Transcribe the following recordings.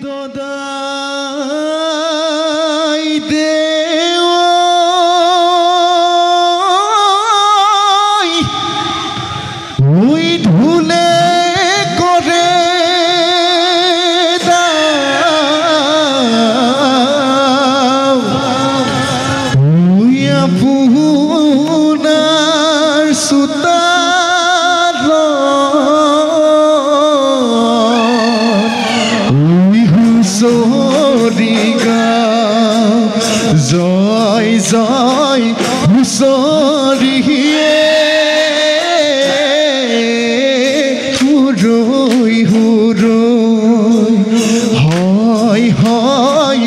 দদাই দেও ওই ধুলে করে দাও ওই আপনার সুতার ওই হুসরি গাও জয় জয় হুসরি হুরই হুরই হয় হয়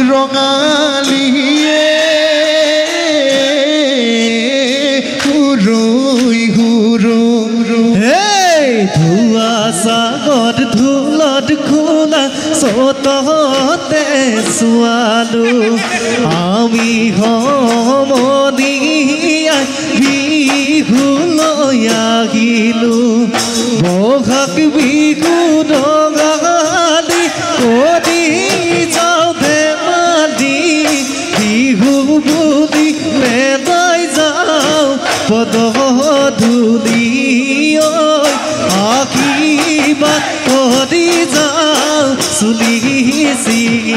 রঙালিয়ে হুরই হুরই ধুয়া সাগর ধুলত খোলা সততে সোয়ালো আমি সমনিয়াই বিহু লৈ আহিলো বহাগ বিহু ৰঙালী কৰি যাওঁ ধেমালি বিহু বুলি মেলাই যাওঁ পদধূলি আশীৰ্বাদ কৰি যাওঁ চুলি ছিঙি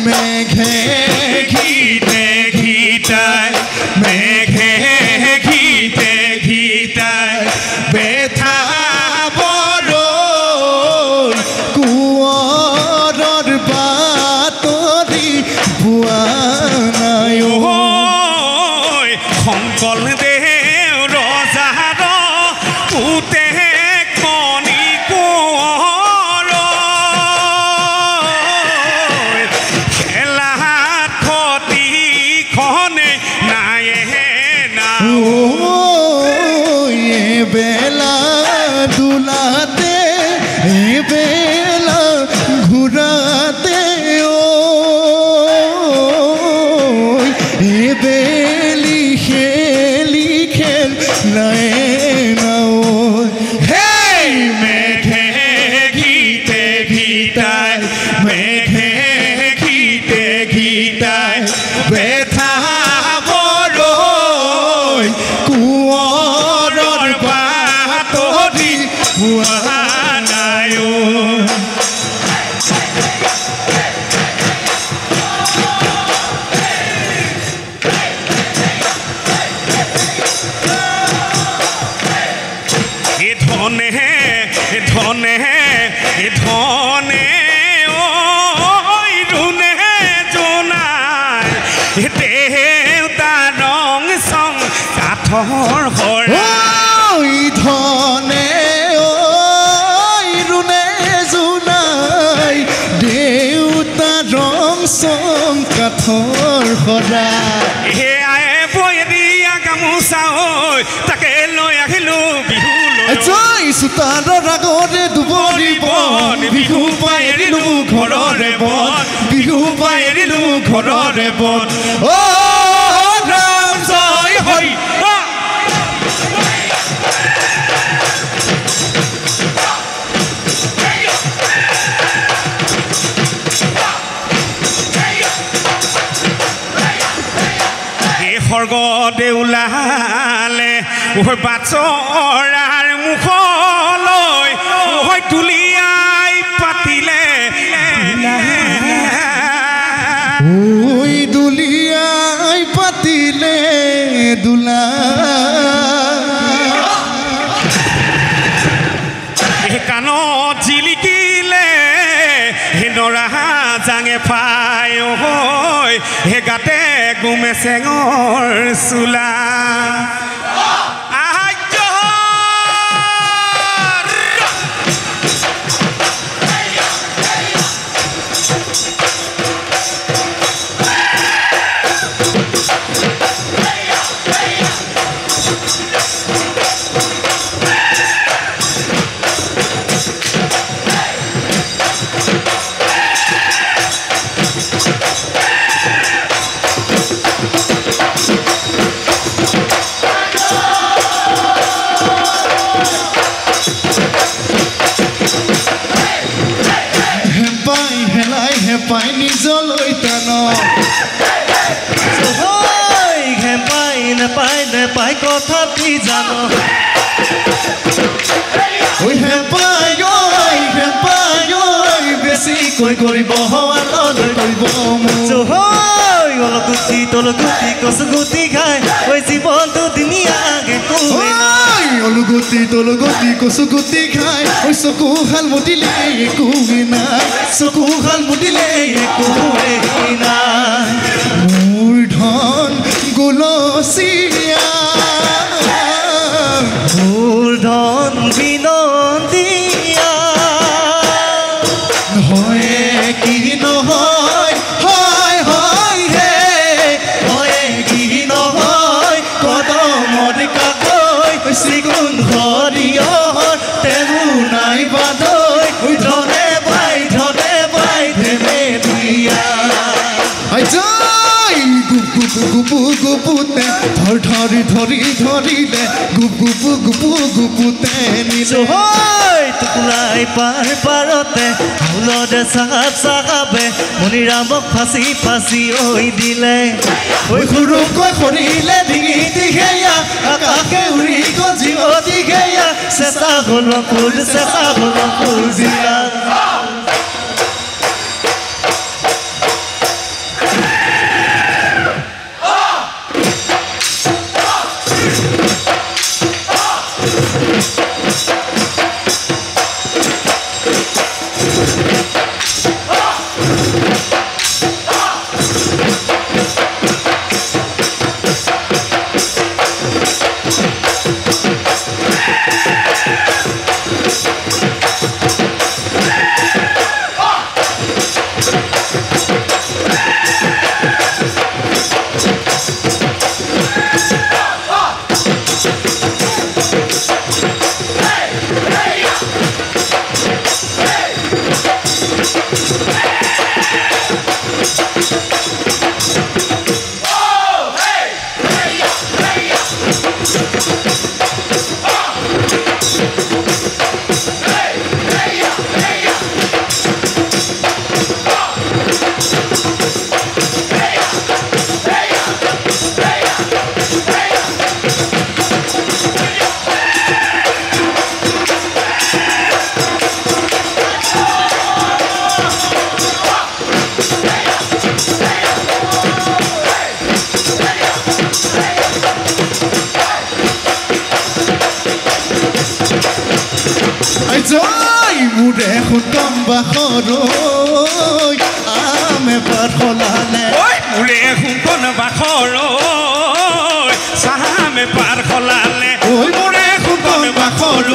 মেঘে ঘিতে ঘিতায় মেঘে ঘিতে ঘিতায় বেথা বড় কুঁৱৰৰ বাতৰি পোৱা নাই শংকৰ দেৱ ৰজাৰ পুতে কণী কোঁৱৰ খেলাত খতিখনে নায়ে না বেলা দুলাতে বেলা ঘূৰাতে বেলি খেলি খেল নাই নাও হেই মেঘে ঘিতে ঘিতায় মেঘে ঘিতে ঘিতায় বেথা বড় কুঁৱৰৰ বাতৰি পোৱা নাই ধনে ধনে ধনে ঐ ৰুণে জোনাই দেউতা ৰং চং কাঠৰ সৰা ধনে ৰুণে জোনাই দেউতা ৰং চং কাঠৰ সৰা সেয়াই বৈ দিয়া গামোচা তাকে লৈ আহিলো বিহু লৈ চোতালৰ আগতে দুবৰি বন বিহু পাই এৰিলো ঘৰৰে বন বিহু পাই এৰিলো ঘৰৰে বন অ ৰাম জয় হৰি স্বৰ্গ দেউলালে বাটৰাৰ মুখলৈ তুলিয়াই পাতিলে দুলিয়াই পাতিলে দুলা কাণত জিলিকিলে নৰা জাঙে পাই হে গাতে গুমে চেঙৰ চোলা পাই নিজলৈ টান পাই নেপাই কথা কি জানো বেছিকৈ কৰিব হোৱালৈ কৰিব অলগুটি তলগুটি কচুগুটি খাই জীৱনটো ধুনীয়াকে অলগুটি তলগুটি কচুগুটি খাই চকু হাল মুদিলে একোৱেই নাই চকু হাল মুদিলে একোৱেই নাই মোৰ ধন গুলচীয়া মোৰ ধন বিনন্দীয়া হয় কি নহয় হয় হয় হে হয় কি নহয় কদমৰ কাকৈ চিগুণ সৰিয়হৰ তেহু নাই বাদৈ ধনে বাই ধেমে দিয়া গুপু গুপুতে ধৰিলে গুপু গুপুতে নিলে টুকুৰাই পাৰতে ফুলতে চাহাবে মণিৰামক ফাঁচি দিলে সৰুকৈ সৰিলে ডিঙি সেয়া আকাশে উৰি গ'ল জীৱ সেয়া চেঁচা হ'ল ফুল জিয়া মুৰে সুতম বাখৰৈ আমে পাৰ খলালে মুৰে সুতন বাখৰৈ চাহামে পাৰ খলালে মুৰে সুতন বাখৰৈ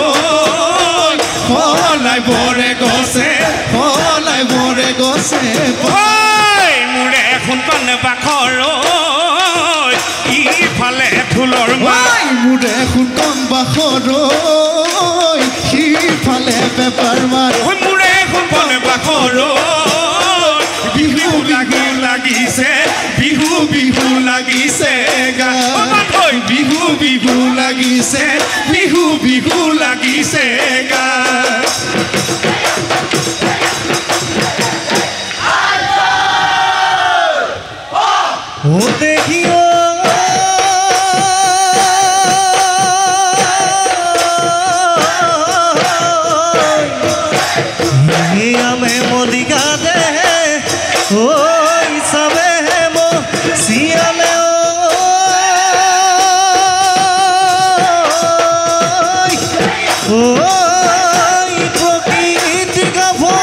খলাই বৰে গছে মুৰে সুতন বাখৰৈ ইফালে ফুলৰ মুৰে সুতন বাখৰৈ পাৰমান মোৰে এখন বন বাখৰ বিহু বিহু লাগিছে বিহু বিহু লাগিছে গান বিহু বিহু লাগিছে বিহু বিহু লাগিছে গান ও দেখিও हमें मोदिका दे ओ सबे मो सियाले ओ प्रकृति का भो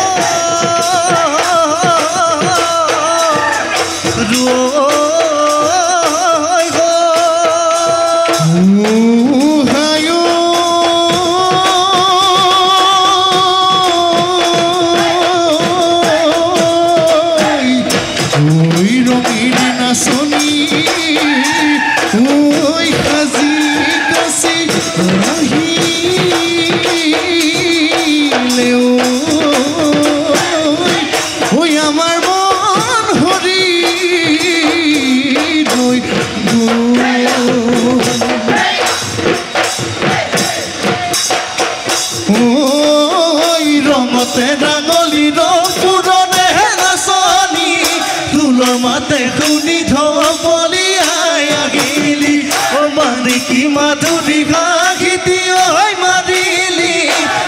माधुरी घाघिती ओय मारिली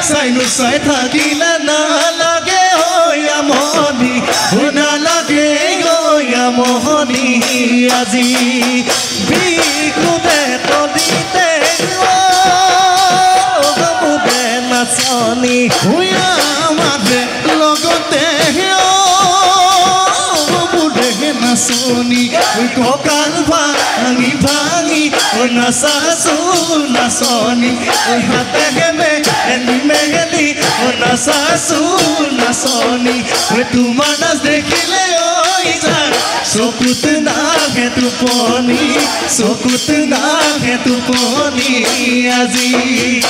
साइनु साइ থাকিলে না লাগে ওয়া মনি ও না লাগে ওয়া মনি আজি বিকুদে তলিতে ও গমুদে নাচনি হুয়া আমাদে লগতে ও গমুদে নাচনি ককাল ভাঙি ভাঙি nasasu nasoni hate me eni megeli nasasu nasoni tu manas dekhile oi jan sokut na he tu poni aji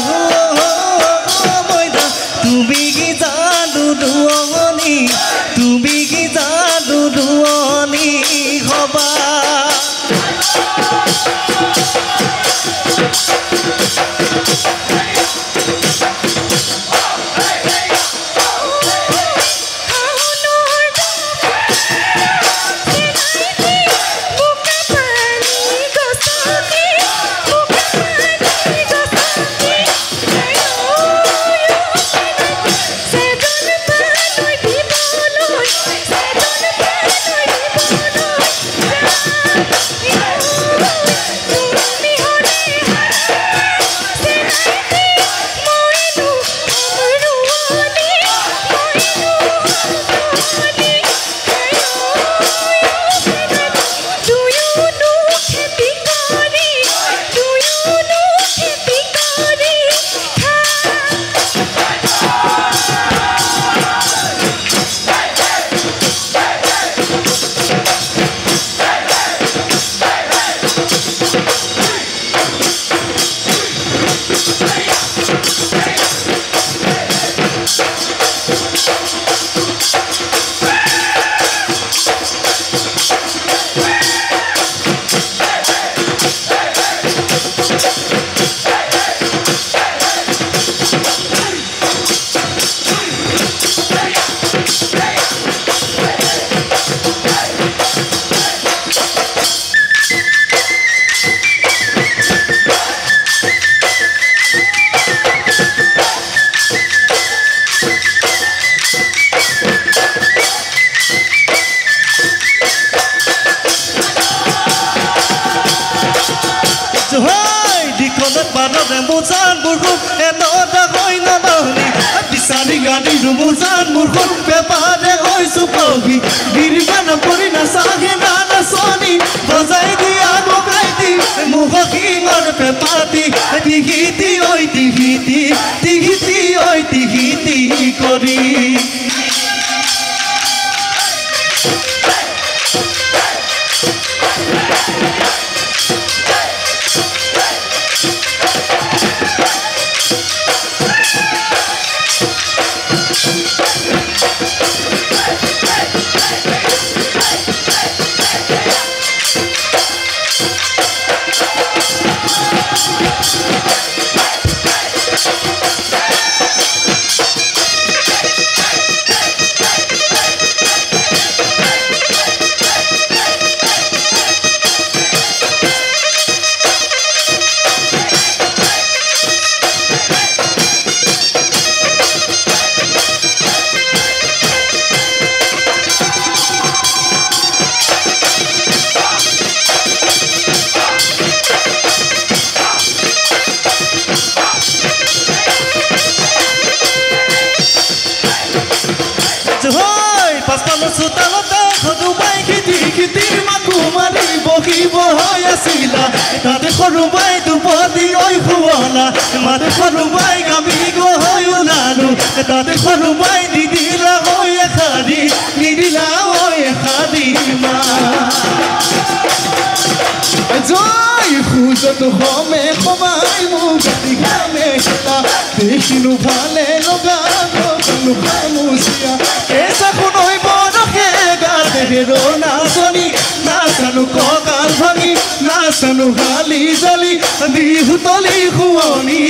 Oh কৰি চোতালতে সৰুবাই খেতিৰ মাকো মাৰি বহিব হৈ আছিলা তাতে সৰুবাই দুপতি ঐ শুৱলা মাতে সৰুবাই গামি গৈ ওলালো তাতে সৰুবাই নিদিলা হৈ এষাৰি নিদিলা হৈ এষাৰি মা জয় খুজত হমে সবাই মোক গামে খেলা দেখিলো ভালে লগা গলো খামুচিয়া এসা কোনোই বৰষে গাদেৰো নাচনি নাচানো কঁকাল ভাঙি নাচানো হালি জালি বিহুতলি শুৱনি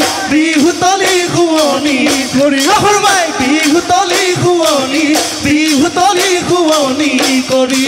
কৰি অসৰমাই বিহুতলি শুৱনি কৰি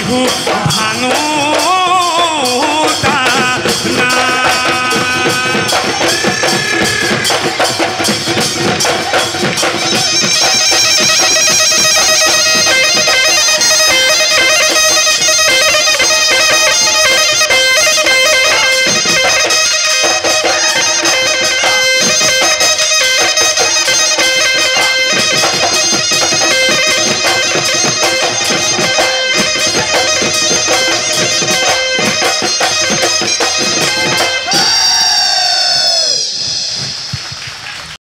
বিহু ভাঙো